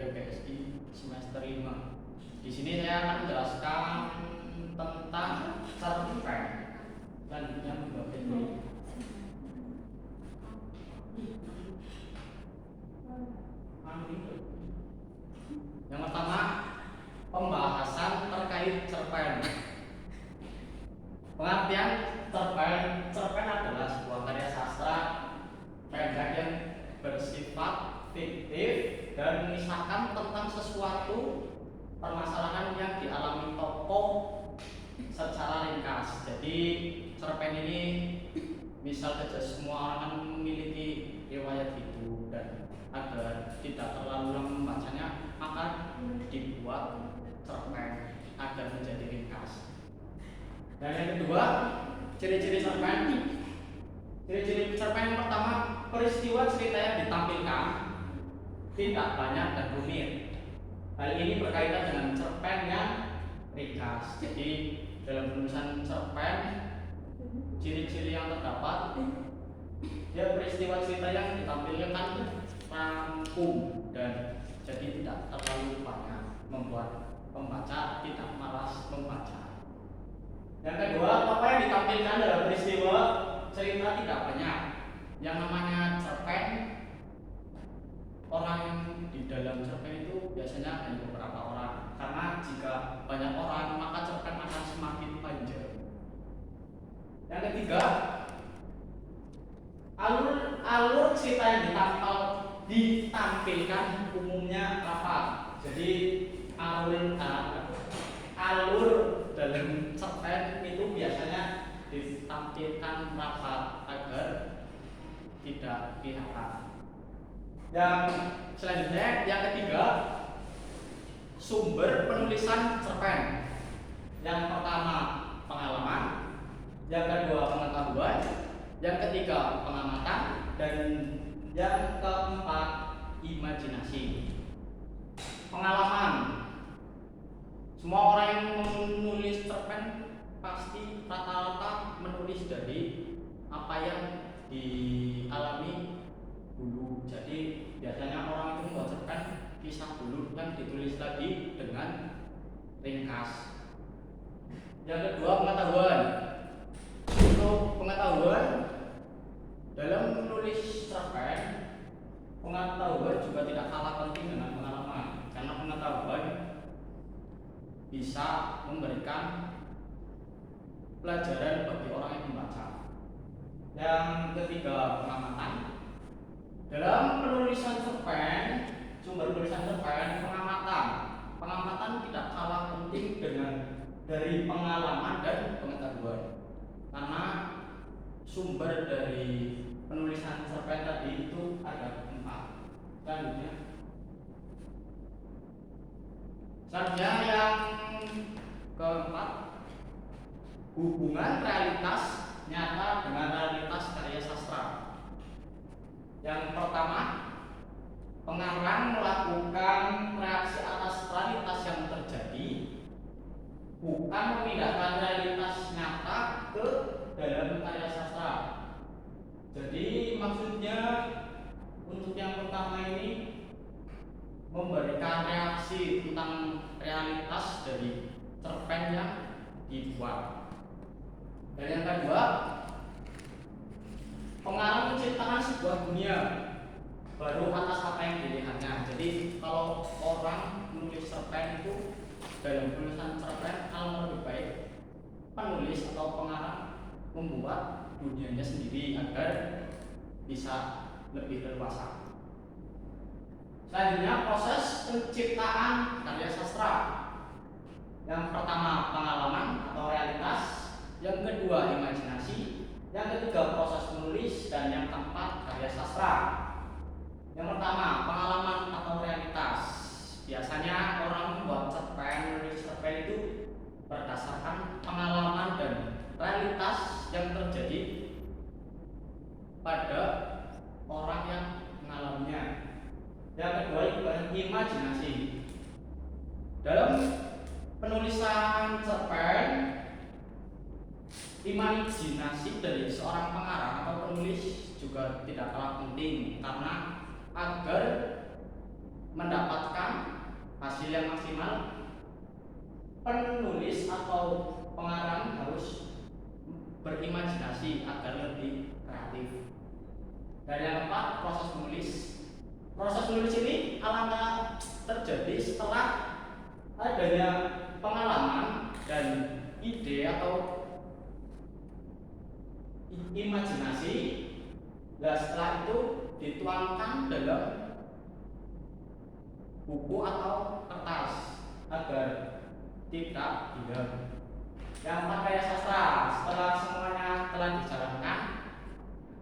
PGSI semester 5. Di sini saya akan menjelaskan tentang cerpen. Selanjutnya membagian ini. Yang pertama, pembahasan terkait cerpen. Pengertian cerpen. Cerpen adalah sebuah karya sastra pendek yang bersifat fiktif dan mengisahkan tentang sesuatu permasalahan yang dialami tokoh secara ringkas. Jadi cerpen ini misal saja semua orang kan memiliki riwayat hidup, dan agar tidak terlalu lama membacanya maka dibuat cerpen agar menjadi ringkas. Dan yang kedua, ciri-ciri cerpen. Ciri-ciri cerpen yang pertama, peristiwa cerita yang ditampilkan tidak banyak dan rumit. Hal ini berkaitan dengan cerpen yang ringkas. Jadi dalam penulisan cerpen, ciri-ciri yang terdapat, ya peristiwa cerita yang ditampilkan rampung dan jadi tidak terlalu banyak, membuat pembaca tidak malas membaca. Yang kedua, apa yang ditampilkan dalam peristiwa cerita tidak banyak. Yang namanya cerpen, orang di dalam cerpen itu biasanya hanya beberapa orang. Karena jika banyak orang maka cerpen akan semakin panjang. Yang ketiga, alur cerita yang ditampilkan umumnya rapat. Jadi alur dalam cerpen itu biasanya ditampilkan rapat agar tidak kelihatan. Yang selanjutnya, yang ketiga, sumber penulisan cerpen. Yang pertama, pengalaman. Yang kedua, pengetahuan. Yang ketiga, pengamatan. Dan yang keempat, imajinasi. Pengalaman. Semua orang yang menulis cerpen pasti rata-rata menulis dari apa yang dialami dulu. Jadi biasanya orang itu membuat cerpen kisah dulu yang ditulis lagi dengan ringkas. Yang kedua, pengetahuan. Untuk pengetahuan, dalam menulis cerpen, pengetahuan juga tidak kalah penting dengan pengalaman, karena pengetahuan bisa memberikan pelajaran bagi orang yang membaca. Yang ketiga, pengamatan. Dalam penulisan cerpen, sumber penulisan cerpen, pengamatan. Pengamatan tidak kalah penting dengan dari pengalaman dan pengetahuan. Karena sumber dari penulisan cerpen tadi itu ada 4. Selanjutnya yang keempat, hubungan realitas nyata dengan realitas karya sastra. Yang pertama, pengarang melakukan reaksi atas realitas yang terjadi, bukan memindahkan realitas nyata ke dalam karya sastra. Jadi maksudnya untuk yang pertama ini memberikan reaksi tentang realitas dari cerpen yang dibuat. Dan yang kedua, pengarang menciptakan sebuah dunia baru atas apa yang dilihatnya. Jadi kalau orang menulis cerpen itu, dalam penulisan cerpen hal lebih baik penulis atau pengarang membuat dunianya sendiri agar bisa lebih leluasa. Selanjutnya, proses penciptaan karya sastra. Yang pertama, pengalaman atau realitas. Yang kedua, imajinasi. Yang ketiga, proses menulis. Dan yang keempat, karya sastra. Yang pertama, pengalaman atau realitas. Biasanya orang membuat cerpen, menulis cerpen itu berdasarkan pengalaman dan realitas yang terjadi pada orang yang mengalaminya. Yang kedua itu imajinasi. Dalam penulisan cerpen, imajinasi dari seorang pengarang atau penulis juga tidak kalah penting, karena agar mendapatkan hasil yang maksimal, penulis atau pengarang harus berimajinasi agar lebih kreatif. Dan yang keempat, proses menulis. Proses menulis ini alangkah terjadi setelah adanya pengalaman dan ide atau imajinasi. Nah, setelah itu dituangkan dalam buku atau kertas agar tidak diam. Yang empat, karya sastra. Setelah semuanya telah dijalankan,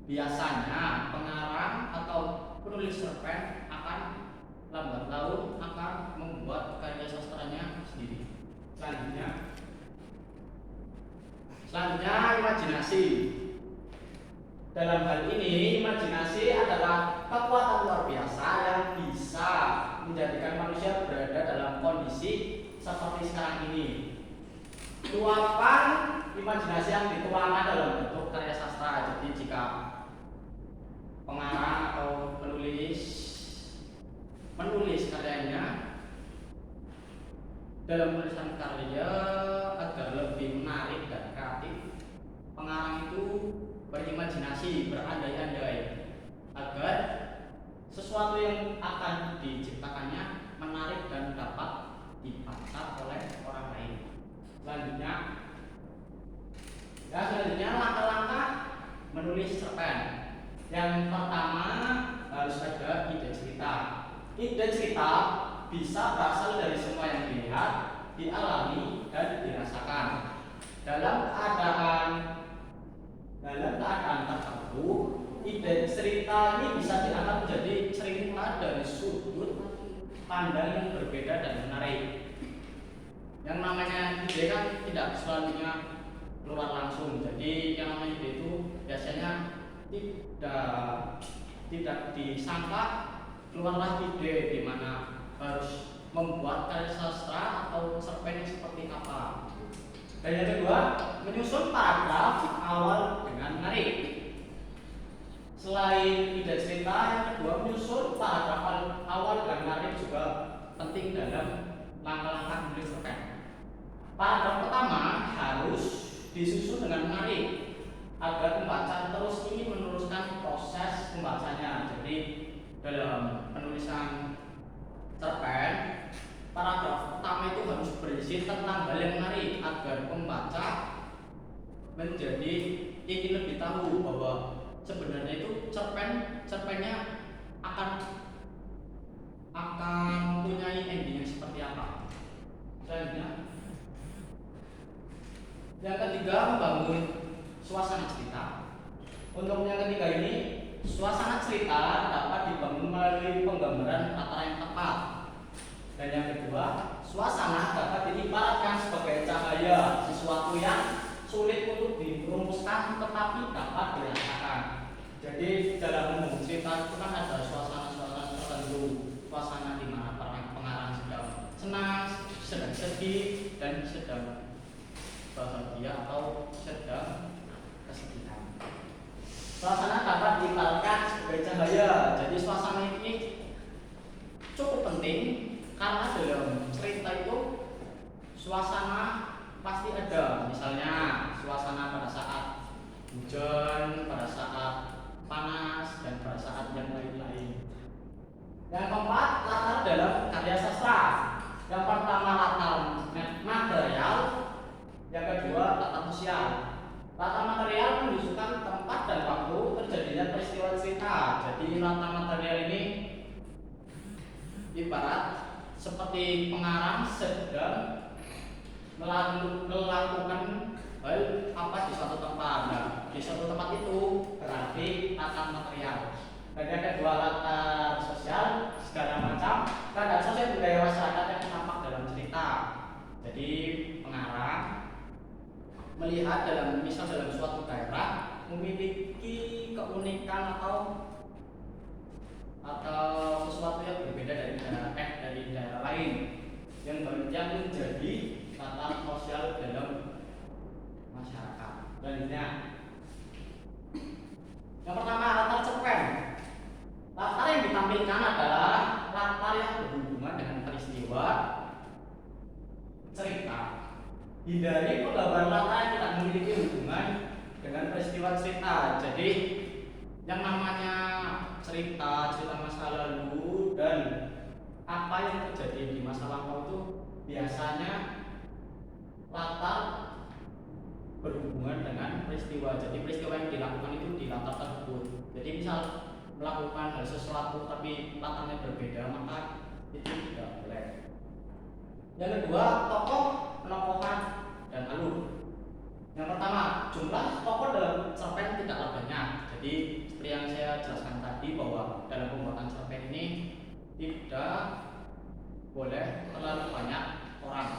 biasanya pengarang atau penulis cerpen akan lambat laun akan membuat karya sastranya sendiri. Selanjutnya imajinasi. Dalam hal ini, imajinasi adalah kekuatan luar biasa yang bisa menjadikan manusia berada dalam kondisi seperti sekarang ini. Luapan imajinasi yang dituangkan dalam bentuk karya sastra. Jadi jika pengarang atau penulis menulis karyanya, dalam menulisan karya agar lebih menarik dan kreatif, pengarang itu berimajinasi, berandai-andai agar sesuatu yang akan diciptakannya menarik dan dapat dibaca oleh orang lain. Selanjutnya langkah-langkah menulis cerpen. Yang pertama, harus ada ide cerita. Ide cerita bisa berasal dari semua yang dilihat, dialami, dan dirasakan. Dalam keadaan tertentu, ide cerita ini bisa dianggap menjadi cerita dari sudut pandang yang berbeda dan menarik. Yang namanya ide kan tidak selamanya keluar langsung. Jadi yang namanya ide itu biasanya tidak disangka keluarlah ide di mana harus membuat karya sastra atau cerpen seperti apa. Dan yang kedua, menyusun paragraf awal dengan menarik. Selain ide cerita, yang kedua, menyusun paragraf awal dengan menarik juga penting dalam langkah-langkah menulis cerpen. Paragraf pertama harus disusun dengan menarik agar pembaca terus ingin meneruskan proses pembacanya. Jadi dalam penulisan cerpen, paragraf pertama itu harus berisi tentang hal yang menarik agar pembaca menjadi ingin lebih tahu bahwa sebenarnya itu cerpennya akan mempunyai ending yang seperti apa. Selanjutnya, yang ketiga, membangun suasana cerita. Untuk yang ketiga ini, suasana cerita dapat dibangun melalui penggambaran kata yang tepat. Dan yang kedua, suasana dapat diibaratkan sebagai cahaya, sesuatu yang sulit untuk dirumuskan tetapi dapat dirasakan. Jadi dalam membangun cerita itu kan ada suasana-suasana tertentu, suasana di mana pengarang sedang senang, sedang sedih, dan sedang bahagia atau sedang kesedihan. Suasana dapat diibaratkan sebagai cahaya. Jadi suasana ini cukup penting karena dalam cerita itu suasana pasti ada. Misalnya suasana pada saat hujan, pada saat panas, dan pada saat yang lain-lain. Yang keempat, latar dalam karya sastra. Yang pertama latar material, yang kedua latar sosial. Latar material menunjukkan tempat dan waktu terjadinya peristiwa cerita. Jadi latar material ini ibarat seperti pengarang sedang melakukan hal apa di suatu tempat. Nah, di suatu tempat itu berarti latar material. Dan yang kedua latar sosial, segala macam keadaan sosial budaya masyarakat yang tampak dalam cerita. Jadi pengarang melihat dalam suatu daerah memiliki keunikan atau sesuatu yang berbeda dari daerah lain yang menjadi latar sosial dalam masyarakat. Selanjutnya, yang pertama latar cerpen. Latar yang ditampilkan adalah latar yang berhubungan dengan peristiwa hindari penggambaran latar yang tidak memiliki hubungan dengan peristiwa cerita. Jadi yang namanya cerita masa lalu dan apa yang terjadi di masa lampau itu biasanya latar berhubungan dengan peristiwa. Jadi peristiwa yang dilakukan itu di latar tersebut. Jadi misal melakukan hal sesuatu tapi latarnya berbeda, maka itu tidak boleh. Yang kedua, tokoh, penokohan, dan alur. Yang pertama, jumlah tokoh dalam cerpen tidaklah banyak. Jadi seperti yang saya jelaskan tadi bahwa dalam pembuatan cerpen ini tidak boleh terlalu banyak orang.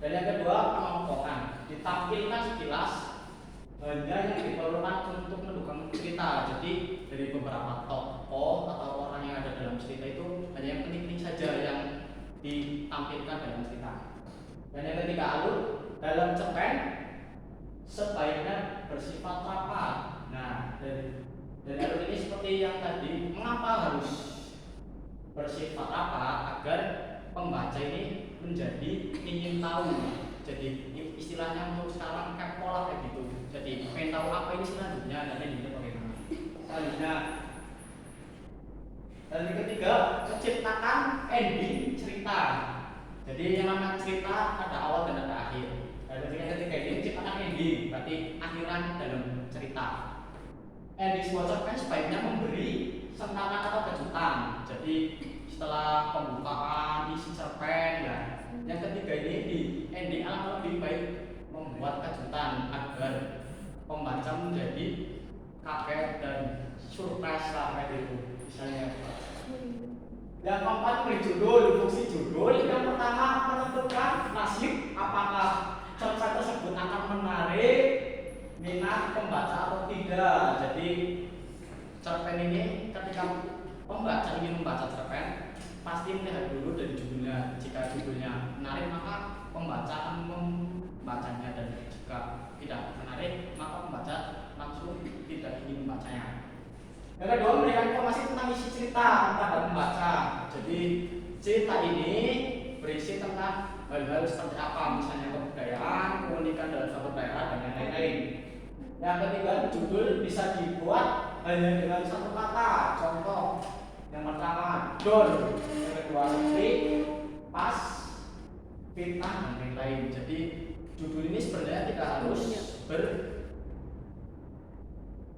Dan yang kedua, penokohan. Ditampilkan sekilas hanya yang diperlukan untuk mendukung cerita. Jadi dari beberapa tokoh atau orang yang ada dalam cerita itu hanya yang penting-penting saja yang ditampilkan dalam cerita. Dan yang ketiga, alur. Dalam cerpen sebaiknya bersifat rapat. Nah, dari alur ini seperti yang tadi, mengapa harus bersifat rapat? Agar pembaca ini menjadi ingin tahu. Jadi istilahnya untuk sekarang kayak pola kayak gitu. Jadi pengen tahu apa ini selanjutnya dan ini bagaimana. Selanjutnya, dan yang ketiga, menciptakan ending cerita. Jadi yang namanya cerita ada awal dan ada akhir. Dan yang ketiga ini menciptakan ending, berarti akhiran dalam cerita. Ending sebuah cerpen sebaiknya memberi sentakan atau kejutan. Jadi setelah pembukaan isi cerpen ya, yang ketiga ini di ending akan lebih baik membuat kejutan agar pembaca menjadi kaget dan surprise sampai itu misalnya. Yang keempat, beri judul, fungsi judul. Yang pertama, menentukan nasib apakah cerpen tersebut akan menarik minat pembaca atau tidak. Jadi cerpen ini ketika pembaca ingin membaca cerpen pasti melihat dulu dari judulnya. Jika judulnya menarik maka pembaca akan membacanya, dan jika tidak menarik maka pembaca langsung tidak ingin membacanya. Yang kedua, memberikan informasi tentang isi cerita kepada pembaca. Jadi cerita ini berisi tentang hal-hal seperti apa, misalnya kebudayaan, keunikan dalam suatu daerah, dan lain-lain. Yang ketiga, judul bisa dibuat hanya dengan satu kata. Contoh yang pertama, don. Yang kedua, trik, pas, fitnah, dan lain-lain. Jadi judul ini sebenarnya tidak harus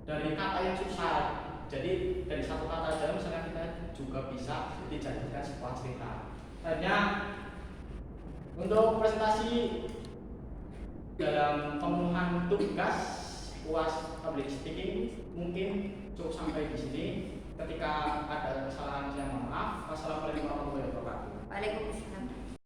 dari kata yang susah. Jadi dari satu kata saja misalnya kita juga bisa dijadikan sebuah cerita. Hanya untuk presentasi dalam pemenuhan tugas UAS Public Speaking mungkin cukup sampai di sini.